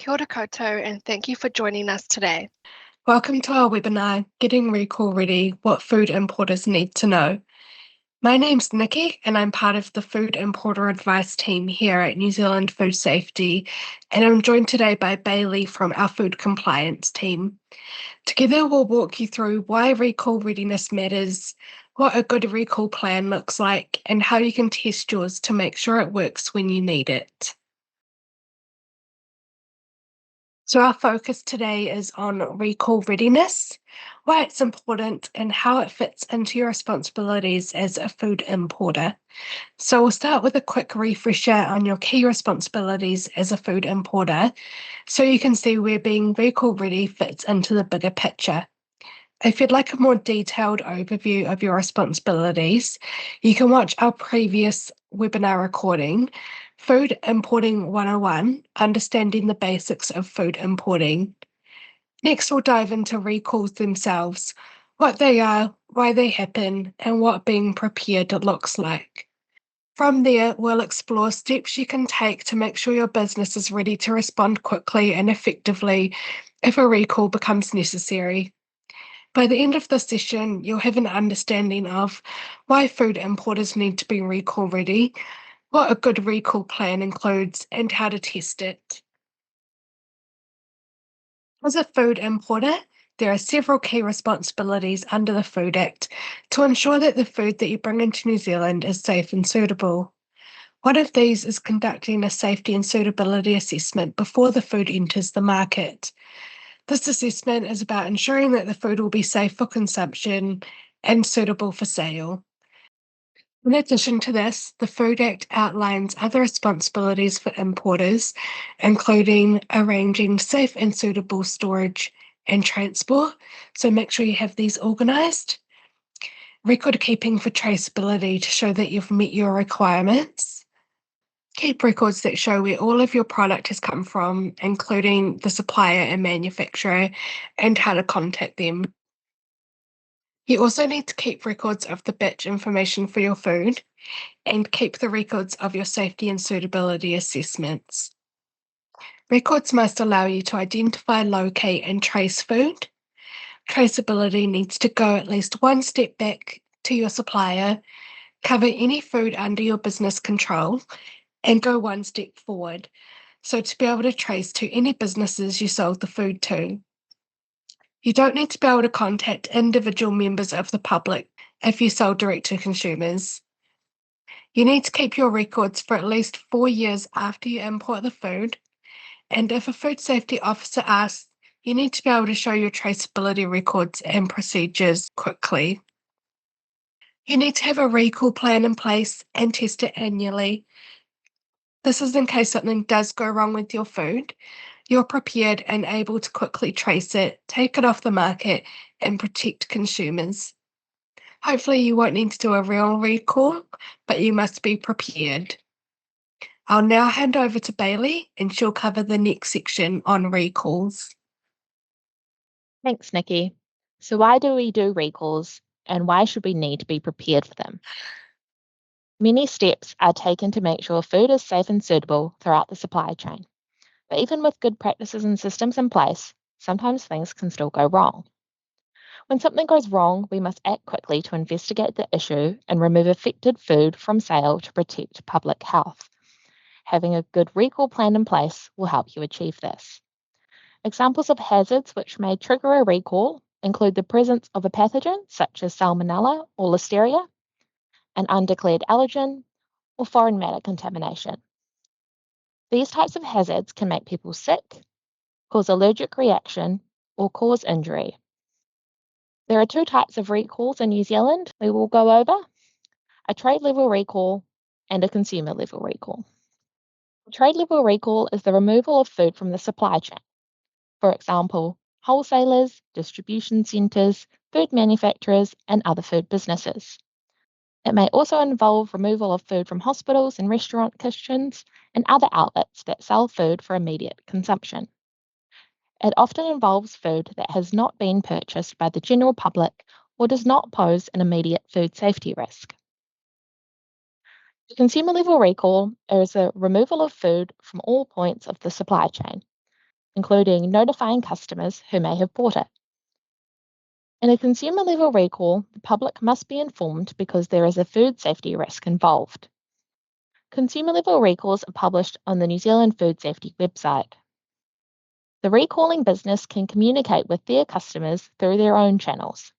Kia ora koutou, and thank you for joining us today. Welcome to our webinar, Getting Recall Ready, What Food Importers Need to Know. My name's Nikki, and I'm part of the Food Importer Advice team here at New Zealand Food Safety, and I'm joined today by Bailey from our Food Compliance team. Together, we'll walk you through why recall readiness matters, what a good recall plan looks like, and how you can test yours to make sure it works when you need it. So our focus today is on recall readiness, why it's important and how it fits into your responsibilities as a food importer. So we'll start with a quick refresher on your key responsibilities as a food importer so you can see where being recall ready fits into the bigger picture. If you'd like a more detailed overview of your responsibilities, you can watch our previous webinar recording, Food Importing 101, Understanding the Basics of Food Importing. Next, we'll dive into recalls themselves, what they are, why they happen, and what being prepared looks like. From there, we'll explore steps you can take to make sure your business is ready to respond quickly and effectively if a recall becomes necessary. By the end of the session, you'll have an understanding of why food importers need to be recall ready, what a good recall plan includes, and how to test it. As a food importer, there are several key responsibilities under the Food Act to ensure that the food that you bring into New Zealand is safe and suitable. One of these is conducting a safety and suitability assessment before the food enters the market. This assessment is about ensuring that the food will be safe for consumption and suitable for sale. In addition to this, the Food Act outlines other responsibilities for importers, including arranging safe and suitable storage and transport. So make sure you have these organised. Record keeping for traceability to show that you've met your requirements. Keep records that show where all of your product has come from, including the supplier and manufacturer, and how to contact them. You also need to keep records of the batch information for your food and keep the records of your safety and suitability assessments. Records must allow you to identify, locate, and trace food. Traceability needs to go at least one step back to your supplier, cover any food under your business control, and go one step forward. So to be able to trace to any businesses you sold the food to. You don't need to be able to contact individual members of the public if you sell direct to consumers. You need to keep your records for at least 4 years after you import the food. And if a food safety officer asks, you need to be able to show your traceability records and procedures quickly. You need to have a recall plan in place and test it annually. This is in case something does go wrong with your food. You're prepared and able to quickly trace it, take it off the market, and protect consumers. Hopefully, you won't need to do a real recall, but you must be prepared. I'll now hand over to Bailey and she'll cover the next section on recalls. Thanks, Nikki. So why do we do recalls and why should we need to be prepared for them? Many steps are taken to make sure food is safe and suitable throughout the supply chain. But even with good practices and systems in place, sometimes things can still go wrong. When something goes wrong, we must act quickly to investigate the issue and remove affected food from sale to protect public health. Having a good recall plan in place will help you achieve this. Examples of hazards which may trigger a recall include the presence of a pathogen such as Salmonella or Listeria, an undeclared allergen, or foreign matter contamination. These types of hazards can make people sick, cause allergic reaction, or cause injury. There are two types of recalls in New Zealand we will go over: a trade level recall and a consumer level recall. A trade level recall is the removal of food from the supply chain. For example, wholesalers, distribution centres, food manufacturers, and other food businesses. It may also involve removal of food from hospitals and restaurant kitchens and other outlets that sell food for immediate consumption. It often involves food that has not been purchased by the general public or does not pose an immediate food safety risk. The consumer level recall is a removal of food from all points of the supply chain. including notifying customers who may have bought it. In a consumer level recall, the public must be informed because there is a food safety risk involved. Consumer level recalls are published on the New Zealand Food Safety website. The recalling business can communicate with their customers through their own channels,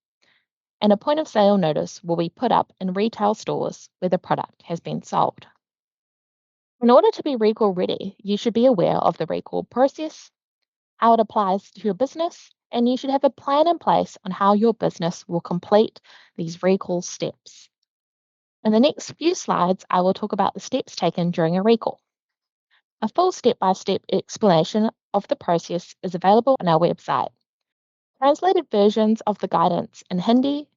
and a point of sale notice will be put up in retail stores where the product has been sold. In order to be recall ready, you should be aware of the recall process, how it applies to your business, and you should have a plan in place on how your business will complete these recall steps. In the next few slides, I will talk about the steps taken during a recall. A full step-by-step explanation of the process is available on our website. Translated versions of the guidance in Hindi,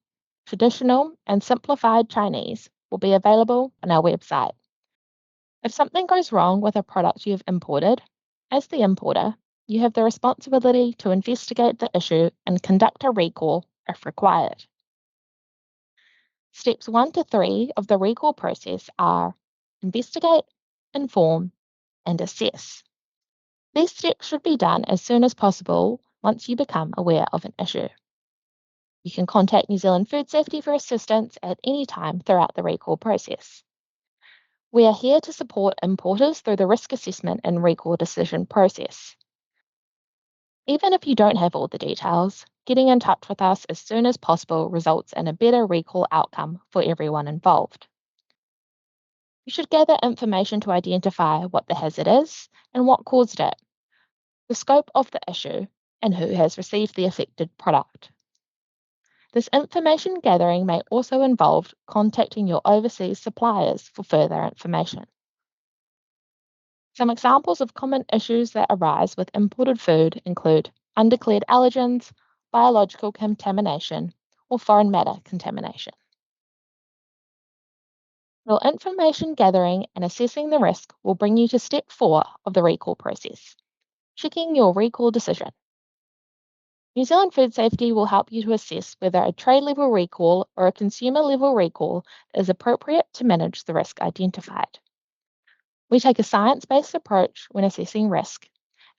traditional, and simplified Chinese will be available on our website. If something goes wrong with a product you have imported, as the importer, you have the responsibility to investigate the issue and conduct a recall if required. Steps 1 to 3 of the recall process are investigate, inform, and assess. These steps should be done as soon as possible once you become aware of an issue. You can contact New Zealand Food Safety for assistance at any time throughout the recall process. We are here to support importers through the risk assessment and recall decision process. Even if you don't have all the details, getting in touch with us as soon as possible results in a better recall outcome for everyone involved. You should gather information to identify what the hazard is and what caused it, the scope of the issue, and who has received the affected product. This information gathering may also involve contacting your overseas suppliers for further information. Some examples of common issues that arise with imported food include undeclared allergens, biological contamination, or foreign matter contamination. Your information gathering and assessing the risk will bring you to step 4 of the recall process, checking your recall decision. New Zealand Food Safety will help you to assess whether a trade level recall or a consumer level recall is appropriate to manage the risk identified. We take a science-based approach when assessing risk,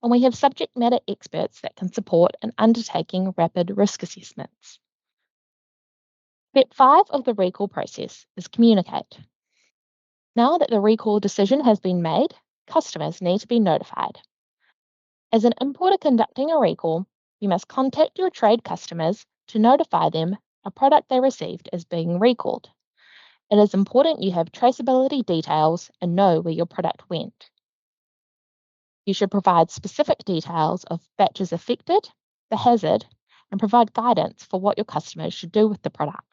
and we have subject matter experts that can support in undertaking rapid risk assessments. Step 5 of the recall process is communicate. Now that the recall decision has been made, customers need to be notified. As an importer conducting a recall, you must contact your trade customers to notify them a product they received is being recalled. It is important you have traceability details and know where your product went. You should provide specific details of batches affected, the hazard, and provide guidance for what your customers should do with the product.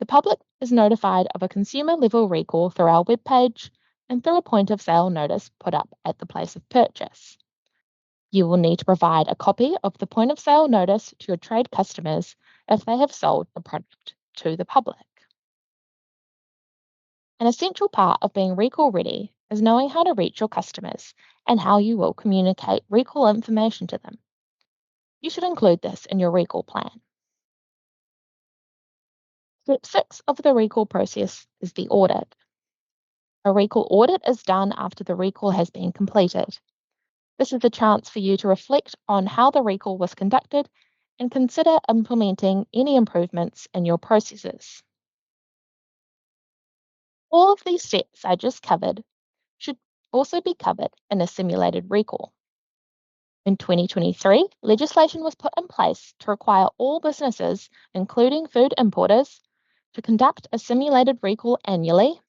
The public is notified of a consumer level recall through our webpage and through a point of sale notice put up at the place of purchase. You will need to provide a copy of the point of sale notice to your trade customers if they have sold the product to the public. An essential part of being recall ready is knowing how to reach your customers and how you will communicate recall information to them. You should include this in your recall plan. Step 6 of the recall process is the audit. A recall audit is done after the recall has been completed. This is a chance for you to reflect on how the recall was conducted and consider implementing any improvements in your processes. All of these steps I just covered should also be covered in a simulated recall. In 2023, legislation was put in place to require all businesses, including food importers, to conduct a simulated recall annually.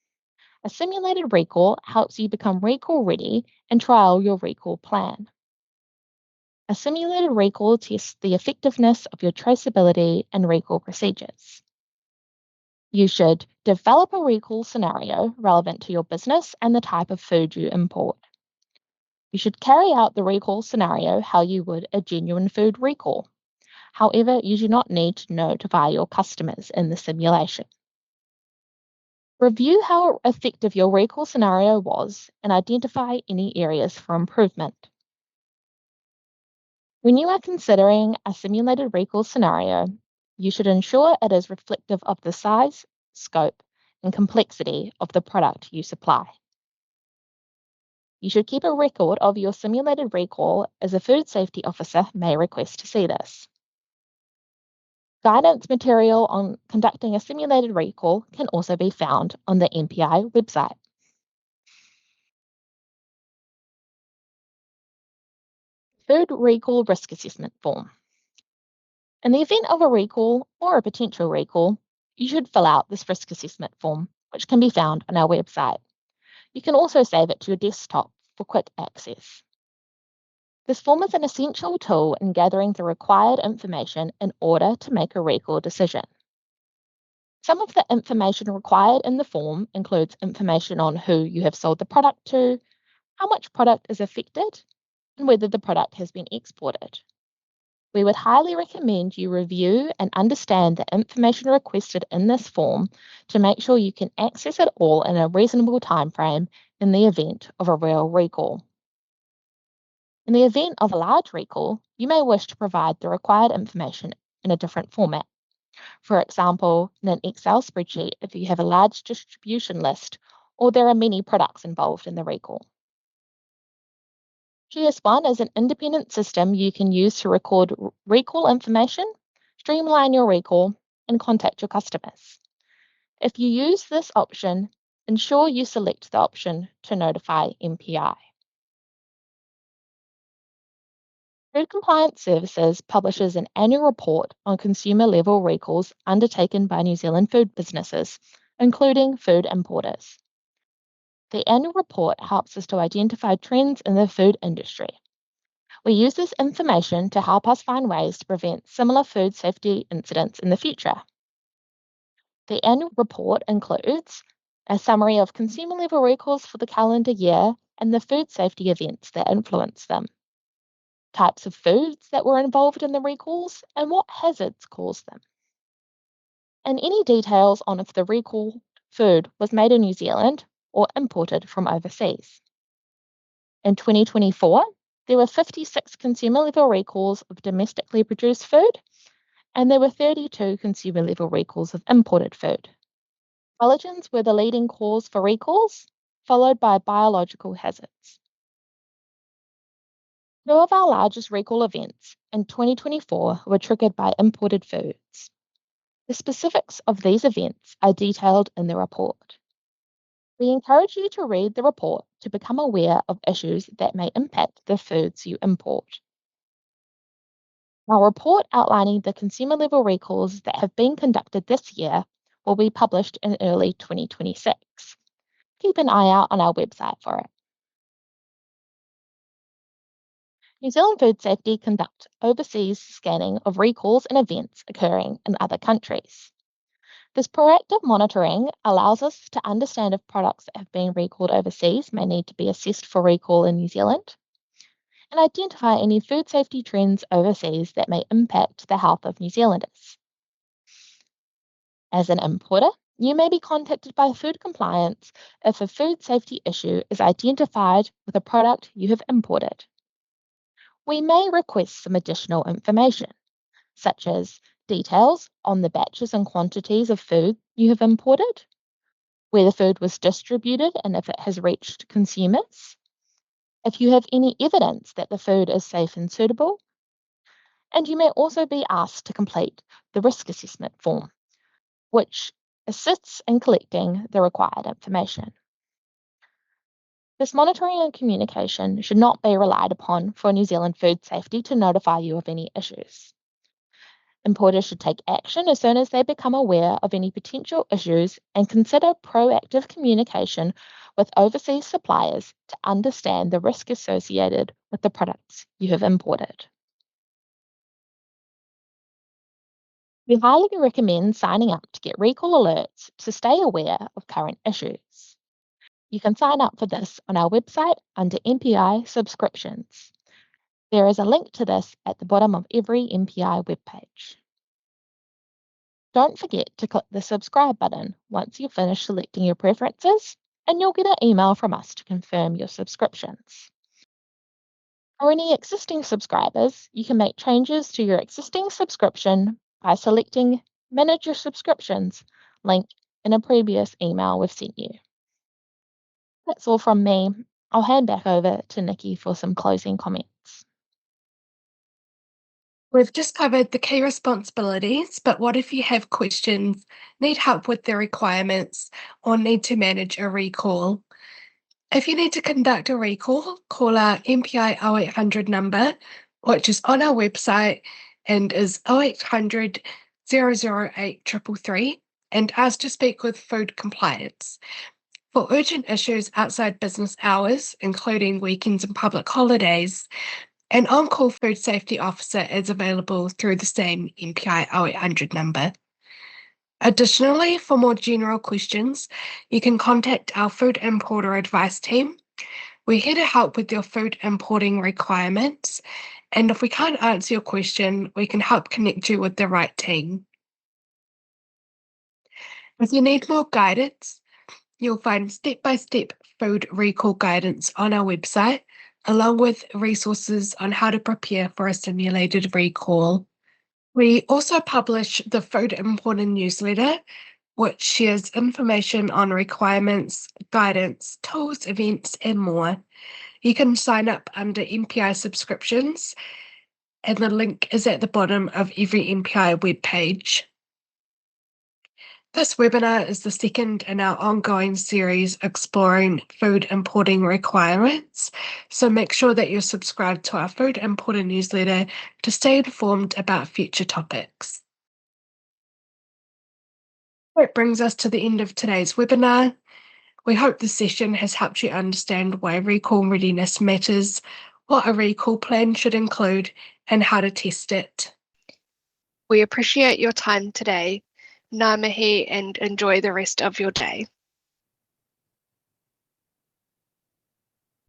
A simulated recall helps you become recall ready and trial your recall plan. A simulated recall tests the effectiveness of your traceability and recall procedures. You should develop a recall scenario relevant to your business and the type of food you import. You should carry out the recall scenario how you would a genuine food recall. However, you do not need to notify your customers in the simulation. Review how effective your recall scenario was and identify any areas for improvement. When you are considering a simulated recall scenario, you should ensure it is reflective of the size, scope, and complexity of the product you supply. You should keep a record of your simulated recall, as a food safety officer may request to see this. Guidance material on conducting a simulated recall can also be found on the MPI website. Food Recall Risk Assessment Form. In the event of a recall or a potential recall, you should fill out this risk assessment form, which can be found on our website. You can also save it to your desktop for quick access. This form is an essential tool in gathering the required information in order to make a recall decision. Some of the information required in the form includes information on who you have sold the product to, how much product is affected, and whether the product has been exported. We would highly recommend you review and understand the information requested in this form to make sure you can access it all in a reasonable time frame in the event of a real recall. In the event of a large recall, you may wish to provide the required information in a different format. For example, in an Excel spreadsheet if you have a large distribution list or there are many products involved in the recall. GS1 is an independent system you can use to record recall information, streamline your recall, and contact your customers. If you use this option, ensure you select the option to notify MPI. Food Compliance Services publishes an annual report on consumer level recalls undertaken by New Zealand food businesses, including food importers. The annual report helps us to identify trends in the food industry. We use this information to help us find ways to prevent similar food safety incidents in the future. The annual report includes a summary of consumer level recalls for the calendar year and the food safety events that influence them, types of foods that were involved in the recalls, and what hazards caused them, and any details on if the recall food was made in New Zealand or imported from overseas. In 2024, there were 56 consumer level recalls of domestically produced food, and there were 32 consumer level recalls of imported food. Allergens were the leading cause for recalls, followed by biological hazards. Two of our largest recall events in 2024 were triggered by imported foods. The specifics of these events are detailed in the report. We encourage you to read the report to become aware of issues that may impact the foods you import. Our report outlining the consumer level recalls that have been conducted this year will be published in early 2026. Keep an eye out on our website for it. New Zealand Food Safety conduct overseas scanning of recalls and events occurring in other countries. This proactive monitoring allows us to understand if products that have been recalled overseas may need to be assessed for recall in New Zealand, and identify any food safety trends overseas that may impact the health of New Zealanders. As an importer, you may be contacted by Food Compliance if a food safety issue is identified with a product you have imported. We may request some additional information, such as details on the batches and quantities of food you have imported, where the food was distributed and if it has reached consumers, if you have any evidence that the food is safe and suitable, and you may also be asked to complete the risk assessment form, which assists in collecting the required information. This monitoring and communication should not be relied upon for New Zealand food safety to notify you of any issues. Importers should take action as soon as they become aware of any potential issues and consider proactive communication with overseas suppliers to understand the risk associated with the products you have imported. We highly recommend signing up to get recall alerts to stay aware of current issues. You can sign up for this on our website under MPI subscriptions. There is a link to this at the bottom of every MPI webpage. Don't forget to click the subscribe button once you've finished selecting your preferences, and you'll get an email from us to confirm your subscriptions. For any existing subscribers, you can make changes to your existing subscription by selecting Manage Your Subscriptions link in a previous email we've sent you. That's all from me. I'll hand back over to Nikki for some closing comments. We've just covered the key responsibilities, but what if you have questions, need help with the requirements, or need to manage a recall? If you need to conduct a recall, call our MPI 0800 number, which is on our website and is 0800 008 333, and ask to speak with food compliance. For urgent issues outside business hours, including weekends and public holidays, an on-call food safety officer is available through the same MPI 0800 number. Additionally, for more general questions, you can contact our food importer advice team. We're here to help with your food importing requirements, and if we can't answer your question, we can help connect you with the right team. If you need more guidance, you'll find step-by-step food recall guidance on our website, along with resources on how to prepare for a simulated recall. We also publish the Food Importer newsletter, which shares information on requirements, guidance, tools, events, and more. You can sign up under MPI subscriptions, and the link is at the bottom of every MPI webpage. This webinar is the second in our ongoing series exploring food importing requirements, so make sure that you're subscribed to our Food Importer newsletter to stay informed about future topics. That brings us to the end of today's webinar. We hope the session has helped you understand why recall readiness matters, what a recall plan should include, and how to test it. We appreciate your time today. Ngā mihi and enjoy the rest of your day.